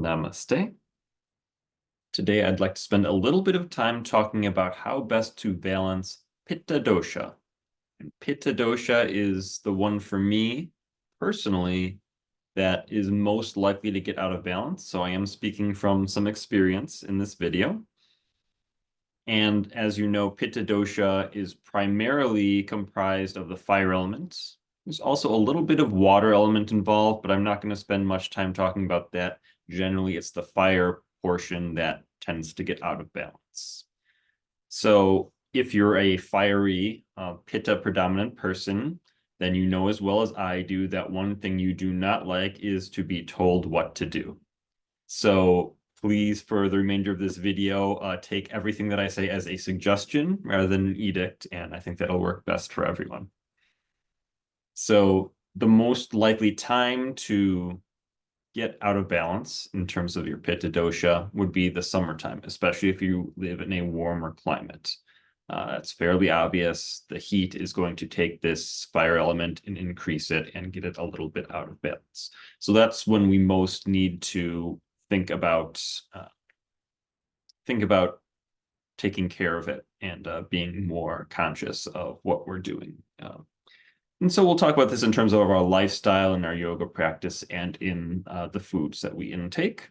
Namaste. Today, I'd like to spend a little bit of time talking about how best to balance Pitta Dosha. And Pitta Dosha is the one for me, personally, that is most likely to get out of balance. So I am speaking from some experience in this video. And as you know, Pitta Dosha is primarily comprised of the fire element. There's also a little bit of water element involved, but I'm not going to spend much time talking about that. Generally, it's the fire portion that tends to get out of balance. So if you're a fiery, Pitta predominant person, then you know as well as I do that one thing you do not like is to be told what to do. So please, for the remainder of this video, take everything that I say as a suggestion rather than an edict, and I think that'll work best for everyone. So the most likely time to get out of balance in terms of your Pitta dosha would be the summertime, especially if you live in a warmer climate. It's fairly obvious. The heat is going to take this fire element and increase it and get it a little bit out of balance. So that's when we most need to think about taking care of it and being more conscious of what we're doing. And so we'll talk about this in terms of our lifestyle and our yoga practice and in the foods that we intake.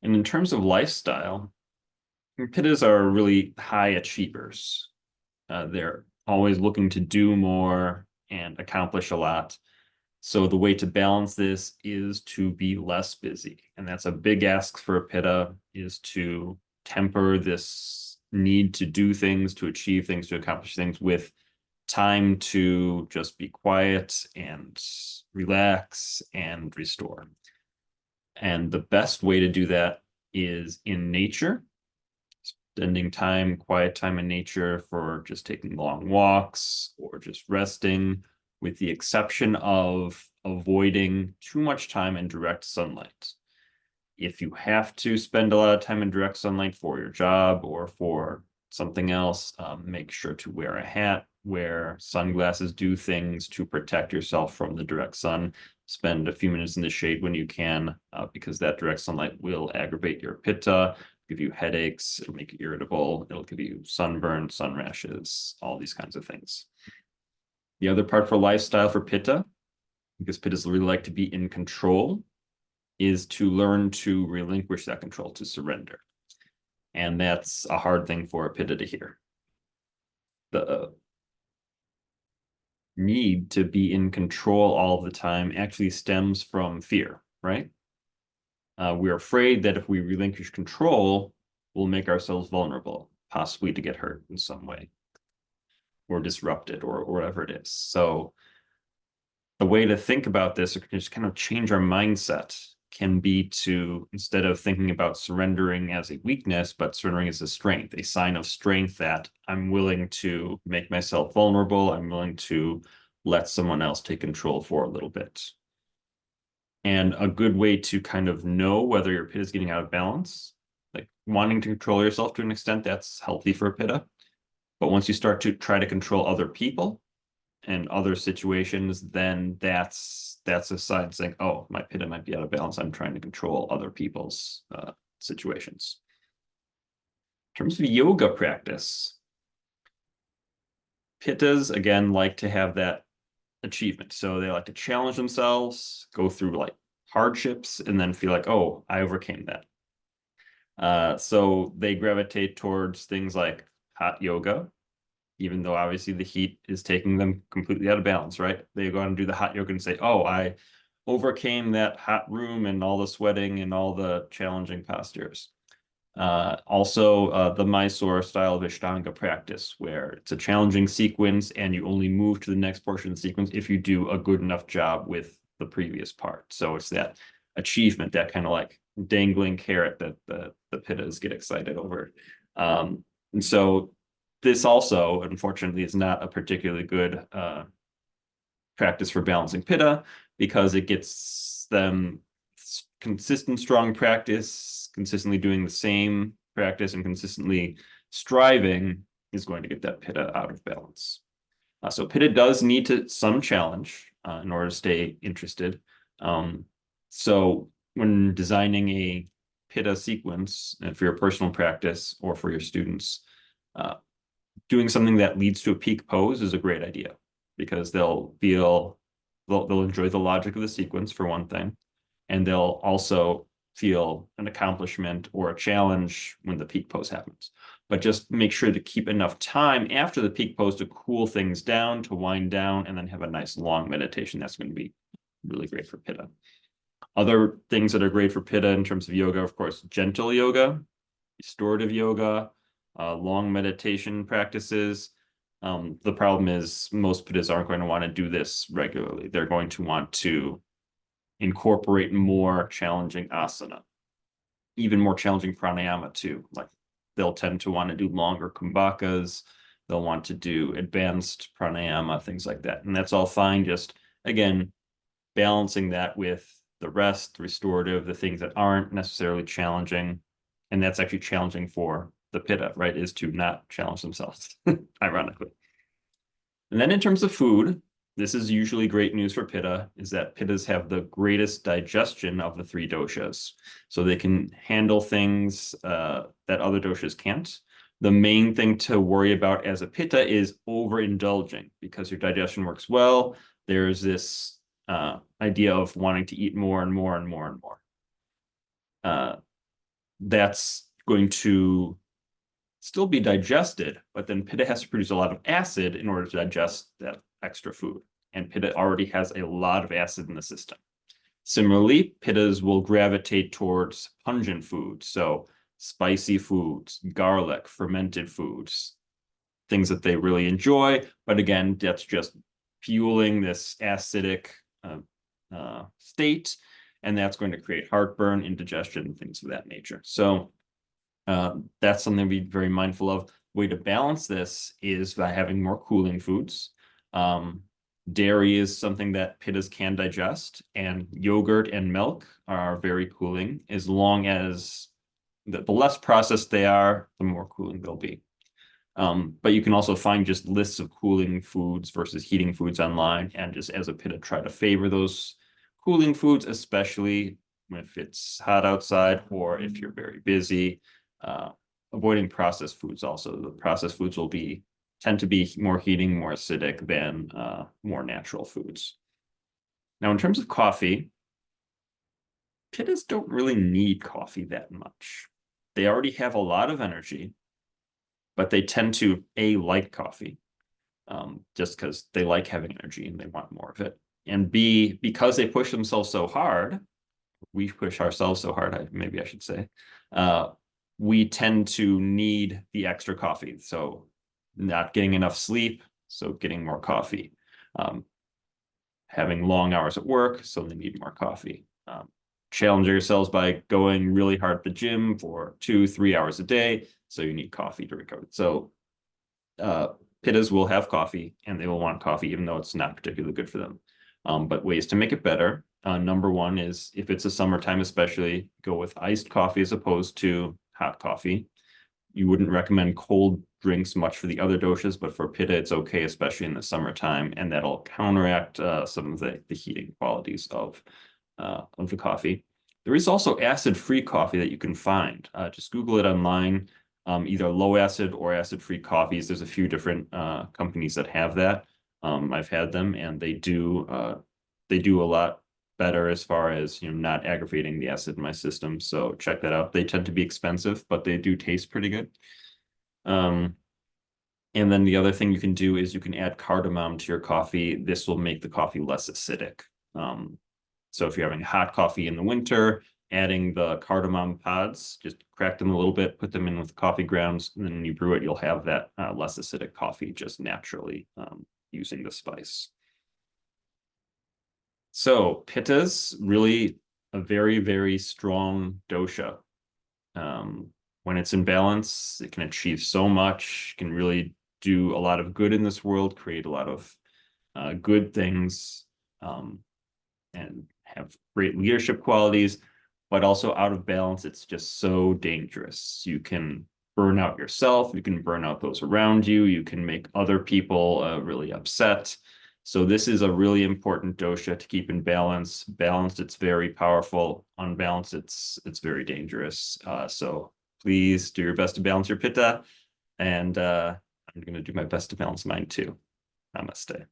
And in terms of lifestyle, Pittas are really high achievers. They're always looking to do more and accomplish a lot. So the way to balance this is to be less busy. And that's a big ask for a Pitta, is to temper this need to do things, to achieve things, to accomplish things with time to just be quiet and relax and restore. And the best way to do that is in nature, spending time, quiet time in nature for just taking long walks or just resting, with the exception of avoiding too much time in direct sunlight. If you have to spend a lot of time in direct sunlight for your job or for something else, make sure to wear a hat, wear sunglasses, do things to protect yourself from the direct sun. Spend a few minutes in the shade when you can, because that direct sunlight will aggravate your pitta, give you headaches, it'll make you irritable, it'll give you sunburn, sun rashes, all these kinds of things. The other part for lifestyle for pitta, because pittas really like to be in control, is to learn to relinquish that control, to surrender. And that's a hard thing for a pitta to hear. The need to be in control all the time actually stems from fear, right? We're afraid that if we relinquish control, we'll make ourselves vulnerable, possibly to get hurt in some way, or disrupted, or whatever it is. So the way to think about this, or just kind of change our mindset, can be to, instead of thinking about surrendering as a weakness, but surrendering as a strength, a sign of strength that I'm willing to make myself vulnerable, I'm willing to let someone else take control for a little bit. And a good way to kind of know whether your pitta is getting out of balance, like wanting to control yourself to an extent, that's healthy for a pitta. But once you start to try to control other people and other situations, then that's a sign saying, oh, my pitta might be out of balance. I'm trying to control other people's situations. In terms of yoga practice, pittas, again, like to have that achievement. So they like to challenge themselves, go through like hardships, and then feel like, oh, I overcame that. So they gravitate towards things like hot yoga, even though obviously the heat is taking them completely out of balance, right? They go out and do the hot yoga and say, oh, I overcame that hot room and all the sweating and all the challenging postures. Also, the Mysore style of Ashtanga practice, where it's a challenging sequence and you only move to the next portion of the sequence if you do a good enough job with the previous part. So it's that achievement, that kind of like dangling carrot that the pittas get excited over. And so this also, unfortunately, is not a particularly good practice for balancing pitta, because it gets them consistent, strong practice, consistently doing the same practice and consistently striving is going to get that pitta out of balance. So pitta does need some challenge in order to stay interested. So when designing a Pitta sequence and for your personal practice or for your students, doing something that leads to a peak pose is a great idea because they'll enjoy the logic of the sequence for one thing, and they'll also feel an accomplishment or a challenge when the peak pose happens. But just make sure to keep enough time after the peak pose to cool things down, to wind down, and then have a nice long meditation. That's going to be really great for Pitta. Other things that are great for Pitta in terms of yoga, of course, gentle yoga, restorative yoga, long meditation practices. The problem is most Pittas aren't going to want to do this regularly. They're going to want to incorporate more challenging asana, even more challenging pranayama too. Like they'll tend to want to do longer kumbhakas. They'll want to do advanced pranayama, things like that. And that's all fine. Just again, balancing that with the rest, restorative, the things that aren't necessarily challenging. And that's actually challenging for the Pitta, right? Is to not challenge themselves, ironically. And then in terms of food, this is usually great news for Pitta, is that Pittas have the greatest digestion of the three doshas. So they can handle things that other doshas can't. The main thing to worry about as a Pitta is overindulging because your digestion works well. There's this idea of wanting to eat more and more and more and more. That's going to still be digested, but then Pitta has to produce a lot of acid in order to digest that extra food. And Pitta already has a lot of acid in the system. Similarly, Pittas will gravitate towards pungent foods, so spicy foods, garlic, fermented foods, things that they really enjoy. But again, that's just fueling this acidic state, and that's going to create heartburn, indigestion, things of that nature. So that's something to be very mindful of. Way to balance this is by having more cooling foods. Dairy is something that Pittas can digest, and yogurt and milk are very cooling. As long as the less processed they are, the more cooling they'll be. But you can also find just lists of cooling foods versus heating foods online, and just as a Pitta, try to favor those cooling foods, especially if it's hot outside or if you're very busy. Avoiding processed foods also. The processed foods will tend to be more heating, more acidic than more natural foods. Now, in terms of coffee, Pittas don't really need coffee that much. They already have a lot of energy, but they tend to like coffee just because they like having energy and they want more of it. And B, because they push themselves so hard, we push ourselves so hard, maybe I should say, we tend to need the extra coffee. So not getting enough sleep, so getting more coffee. Having long hours at work, so they need more coffee. Challenge yourselves by going really hard at the gym for 2-3 hours a day, so you need coffee to recover. So Pittas will have coffee, and they will want coffee, even though it's not particularly good for them. But ways to make it better. Number one is, if it's a summertime especially, go with iced coffee as opposed to hot coffee. You wouldn't recommend cold drinks much for the other doshas, but for Pitta, it's okay, especially in the summertime, and that'll counteract some of the heating qualities of the coffee. There is also acid-free coffee that you can find. Just Google it online, either low acid or acid-free coffees. There's a few different companies that have that. I've had them, and they do a lot better as far as not aggravating the acid in my system. So check that out. They tend to be expensive, but they do taste pretty good. And then the other thing you can do is you can add cardamom to your coffee. This will make the coffee less acidic. So if you're having hot coffee in the winter, adding the cardamom pods, just crack them a little bit, put them in with coffee grounds, and then when you brew it, you'll have that less acidic coffee just naturally using the spice. So Pitta's really a very, very strong dosha. When it's in balance, it can achieve so much, can really do a lot of good in this world, create a lot of good things, and have great leadership qualities, but also out of balance, it's just so dangerous. You can burn out yourself, you can burn out those around you, you can make other people really upset. So this is a really important dosha to keep in balance. Balanced, it's very powerful. Unbalanced, it's very dangerous. So please do your best to balance your pitta, and I'm going to do my best to balance mine too. Namaste.